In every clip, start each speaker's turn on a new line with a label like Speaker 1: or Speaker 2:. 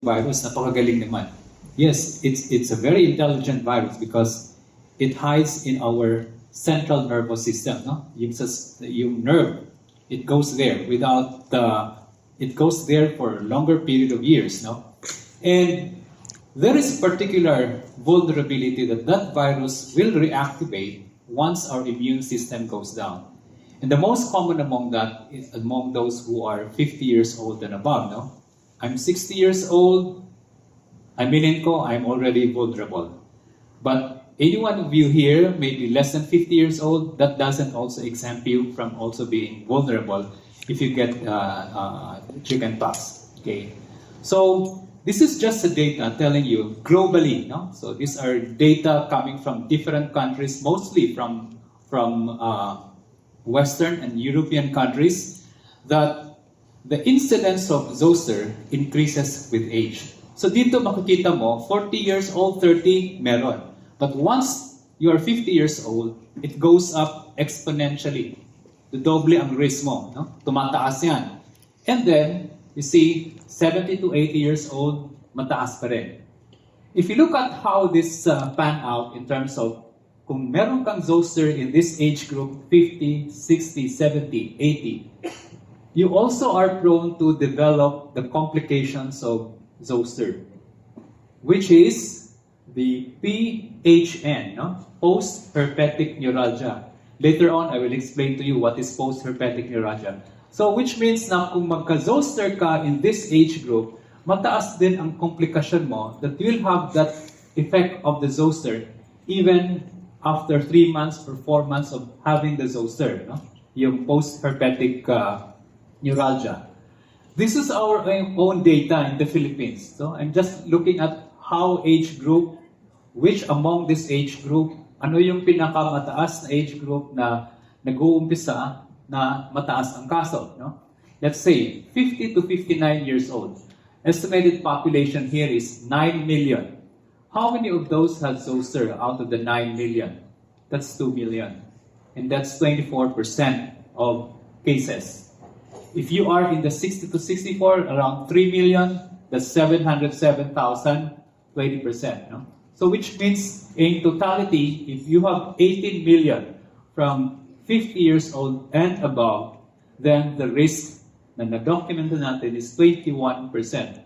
Speaker 1: virus, napakagaling naman. Yes, it's a very intelligent virus because it hides in our central nervous system, no? Yung nerve, it goes there it goes there for a longer period of years, no? And there is particular vulnerability that virus will reactivate once our immune system goes down. And the most common among that is among those who are 50 years old and above, no? I'm 60 years old, aminin ko, I'm already vulnerable. But any one of you here, maybe less than 50 years old, that doesn't also exempt you from also being vulnerable if you get chickenpox. Okay, so this is just the data telling you globally. No, so these are data coming from different countries, mostly from Western and European countries, that the incidence of zoster increases with age. So dito makikita mo, 40 years old, 30, meron. But once you are 50 years old, it goes up exponentially. Doble ang risk mo. No? Tumataas yan. And then, you see, 70 to 80 years old, mataas pa rin. If you look at how this pan out in terms of kung meron kang zoster in this age group, 50, 60, 70, 80, you also are prone to develop the complications of zoster, which is the PHN, no? Post-herpetic neuralgia. Later on, I will explain to you what is post-herpetic neuralgia. So, which means na kung magka-zoster ka in this age group, mataas din ang komplikasyon mo that you will have that effect of the zoster even after 3 months or 4 months of having the zoster, no? Yung post-herpetic neuralgia. This is our own data in the Philippines. So I'm just looking at how age group, which among this age group, ano yung pinakamataas na age group na nag-uumpisa na mataas ang kaso. No? Let's say 50 to 59 years old. Estimated population here is 9 million. How many of those have zoster out of the 9 million? That's 2 million. And that's 24% of cases. If you are in the 60 to 64, around 3 million, that's 707,000, 20%. No? So which means, in totality, if you have 18 million from 50 years old and above, then the risk na na-document natin is 21%.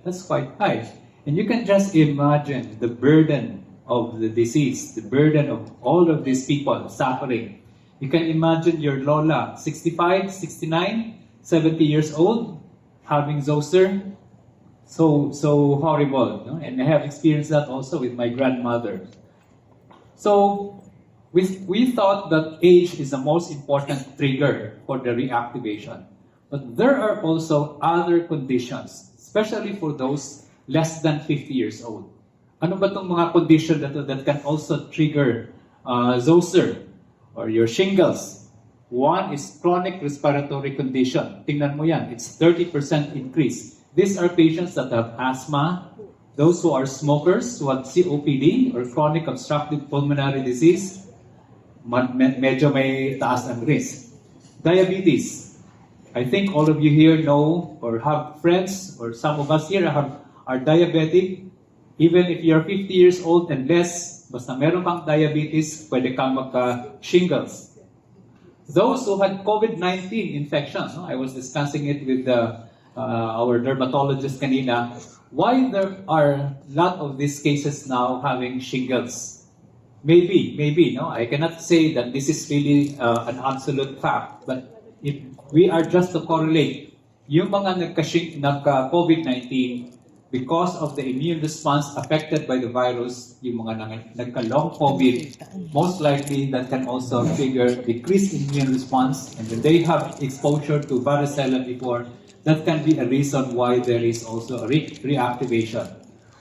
Speaker 1: That's quite high. And you can just imagine the burden of the disease, the burden of all of these people suffering. You can imagine your lola, 65, 69, 70 years old, having zoster, so horrible. No? And I have experienced that also with my grandmother. So we thought that age is the most important trigger for the reactivation. But there are also other conditions, especially for those less than 50 years old. Ano ba itong mga condition that can also trigger zoster or your shingles? One is chronic respiratory condition. Tingnan mo yan, it's 30% increase. These are patients that have asthma, those who are smokers, who have COPD or chronic obstructive pulmonary disease, medyo may taas ang risk. Diabetes. I think all of you here know or have friends or some of us here are diabetic. Even if you're 50 years old and less, basta meron kang diabetes, pwede kang magka-shingles. Those who had COVID-19 infection, no? I was discussing it with our dermatologist kanina, why there are a lot of these cases now having shingles. Maybe, no? I cannot say that this is really an absolute fact, but if we are just to correlate, yung mga nagka-COVID-19, because of the immune response affected by the virus, yung mga nagka-long COVID, most likely that can also trigger decreased immune response. And when they have exposure to varicella before, that can be a reason why there is also a reactivation.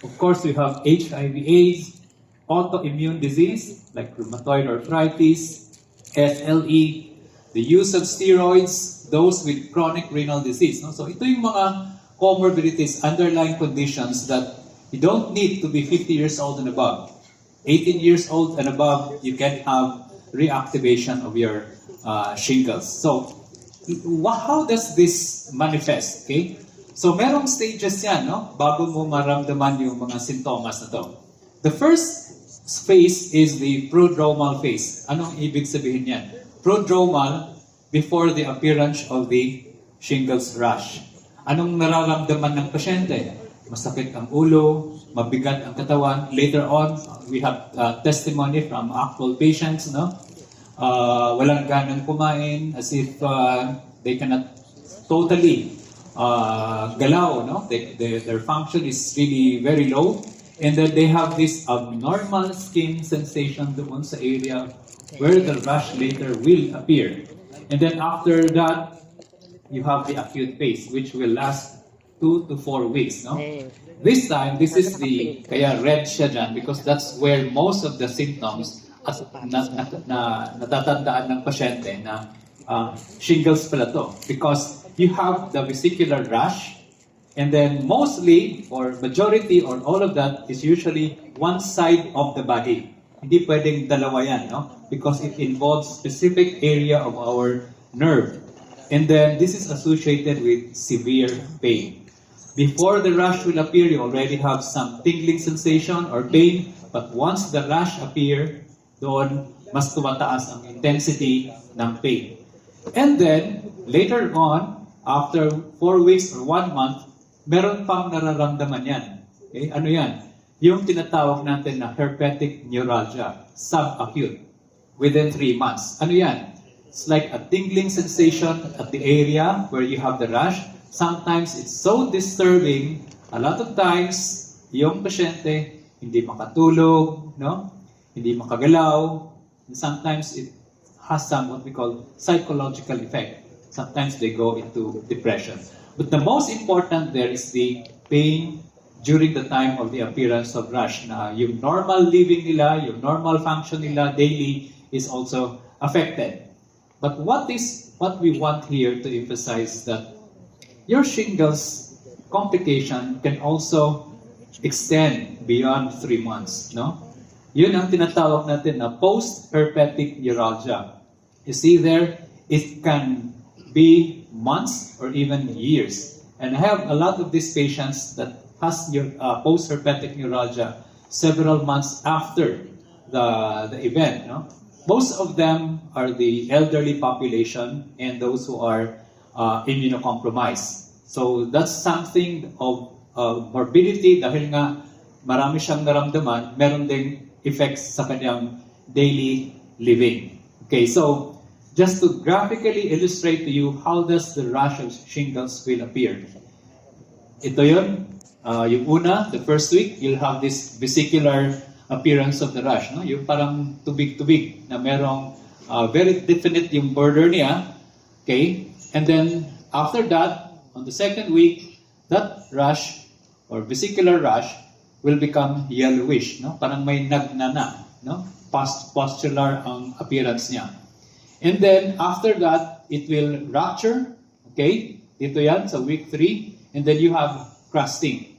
Speaker 1: Of course, we have HIV/AIDS, autoimmune disease like rheumatoid arthritis, SLE, the use of steroids, those with chronic renal disease. No? So ito yung mga comorbidities, underlying conditions that you don't need to be 50 years old and above. 18 years old and above, you can have reactivation of your shingles. So, how does this manifest? Okay, So merong stages yan, no? Bago mo maramdaman yung mga sintomas na to. The first phase is the prodromal phase. Anong ibig sabihin yan? Prodromal, before the appearance of the shingles rash. Anong nararamdaman ng pasyente? Masakit ang ulo, mabigat ang katawan. Later on, we have testimony from actual patients, no? Walang ganang kumain, as if they cannot totally galaw, no? Their function is really very low. And then they have this abnormal skin sensation doon sa area where the rash later will appear. And then after that, you have the acute phase, which will last 2 to 4 weeks, no? This time, this is the, kaya red siya dyan, because that's where most of the symptoms natatandaan ng pasyente na shingles pala to. Because you have the vesicular rash, and then mostly, or majority, or all of that is usually one side of the body. Hindi pwedeng dalawa yan, no? Because it involves specific area of our nerve. And then this is associated with severe pain. Before the rash will appear, you already have some tingling sensation or pain. But once the rash appear, doon mas tumataas ang intensity ng pain. And then, later on, after 4 weeks or 1 month, meron pang nararamdaman yan. Okay? Ano yan? Yung tinatawag natin na herpetic neuralgia, subacute, within 3 months. Ano yan? It's like a tingling sensation at the area where you have the rash. Sometimes it's so disturbing, a lot of times, yung pasyente hindi makatulog, no? Hindi makagalaw. And sometimes it has some what we call psychological effect. Sometimes they go into depression. But the most important there is the pain during the time of the appearance of rash. Na yung normal living nila, yung normal function nila daily is also affected. But what we want here to emphasize that your shingles complication can also extend beyond 3 months, no? Yun ang tinatawag natin na post-herpetic neuralgia. You see there, it can be months or even years. And I have a lot of these patients that has post-herpetic neuralgia several months after the event. No? Most of them are the elderly population and those who are immunocompromised. So that's something of morbidity dahil nga marami siyang naramdaman, meron ding effects sa kanyang daily living. Okay, so just to graphically illustrate to you how does the rash of shingles will appear. Ito yun, yung una, the first week, you'll have this vesicular appearance of the rash. No? Yung parang tubig-tubig na merong very definite yung border niya. Okay, and then after that, on the second week, that rash or vesicular rash will become yellowish. No? Parang may nagnana. No? Postular ang appearance niya. And then, after that, it will rupture. Okay? Dito yan, sa week 3. And then you have crusting.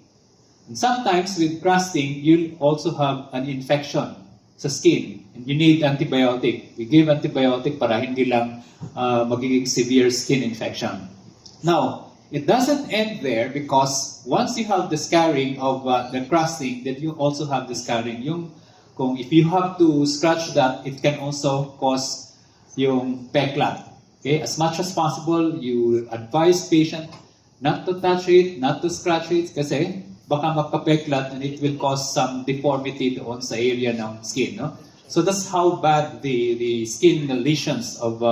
Speaker 1: And sometimes with crusting, you'll also have an infection sa skin. And you need antibiotic. We give antibiotic para hindi lang magiging severe skin infection. Now, it doesn't end there because once you have the scarring of the crusting, then you also have the scarring. If you have to scratch that, it can also cause yung peklat. Okay? As much as possible, you advise patient not to touch it, not to scratch it, kasi baka magka-peklat and it will cause some deformity doon sa area ng skin. No? So that's how bad the skin lesions of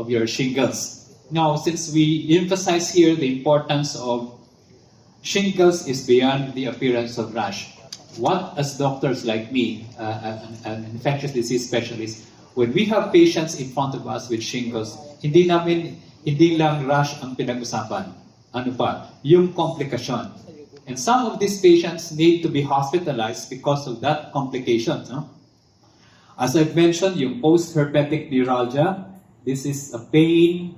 Speaker 1: your shingles. Now, since we emphasize here the importance of shingles is beyond the appearance of rash, what as doctors like me, an infectious disease specialist, when we have patients in front of us with shingles, hindi lang rash ang pinag-usapan. Ano pa? Yung komplikasyon. And some of these patients need to be hospitalized because of that complication. No? As I've mentioned, yung post-herpetic neuralgia, this is a pain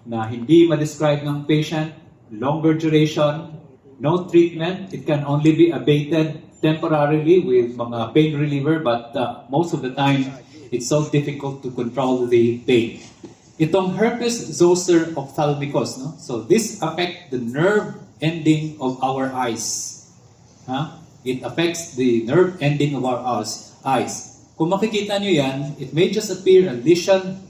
Speaker 1: na hindi ma-describe ng patient, longer duration, no treatment. It can only be abated temporarily with mga pain reliever, but most of the time, it's so difficult to control the pain. Itong herpes zoster ophthalmicus, no? So this affects the nerve ending of our eyes. It affects the nerve ending of our eyes. Kung makikita nyo yan, it may just appear a lesion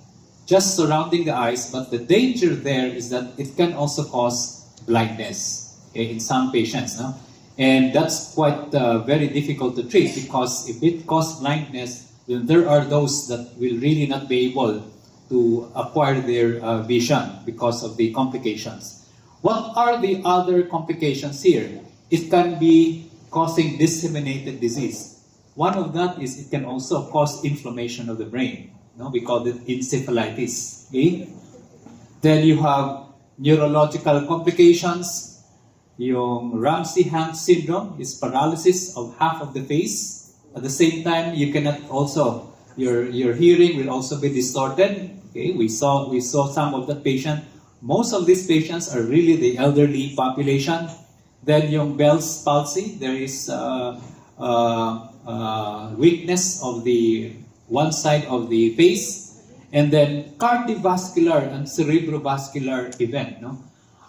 Speaker 1: just surrounding the eyes, but the danger there is that it can also cause blindness, okay, in some patients. No? And that's quite very difficult to treat, because if it causes blindness, then there are those that will really not be able to acquire their vision because of the complications. What are the other complications here? It can be causing disseminated disease. One of that is it can also cause inflammation of the brain. No? We call it encephalitis. Okay? Then you have neurological complications. Yung Ramsay-Hunt syndrome is paralysis of half of the face. At the same time, you cannot also, your hearing will also be distorted. Okay? We saw some of the patient. Most of these patients are really the elderly population. Then yung Bell's palsy, there is weakness of the one side of the face, and then cardiovascular and cerebrovascular event. No,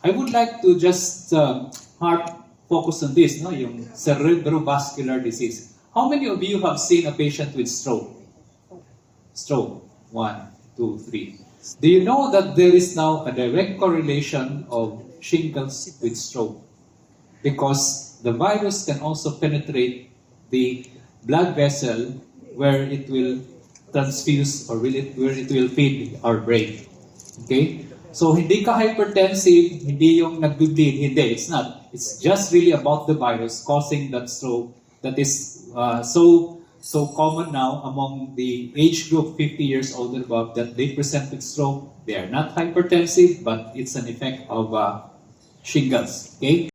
Speaker 1: I would like to just focus on this. No, yung cerebrovascular disease. How many of you have seen a patient with stroke? Stroke. 1, 2, 3. Do you know that there is now a direct correlation of shingles with stroke? Because the virus can also penetrate the blood vessel where it will transfuse or where it will feed our brain. Okay? So, hindi ka hypertensive, hindi yung nag-bleed, hindi, it's not. It's just really about the virus causing that stroke that is so common now among the age group 50 years old and above, that they present with stroke. They are not hypertensive, but it's an effect of shingles. Okay?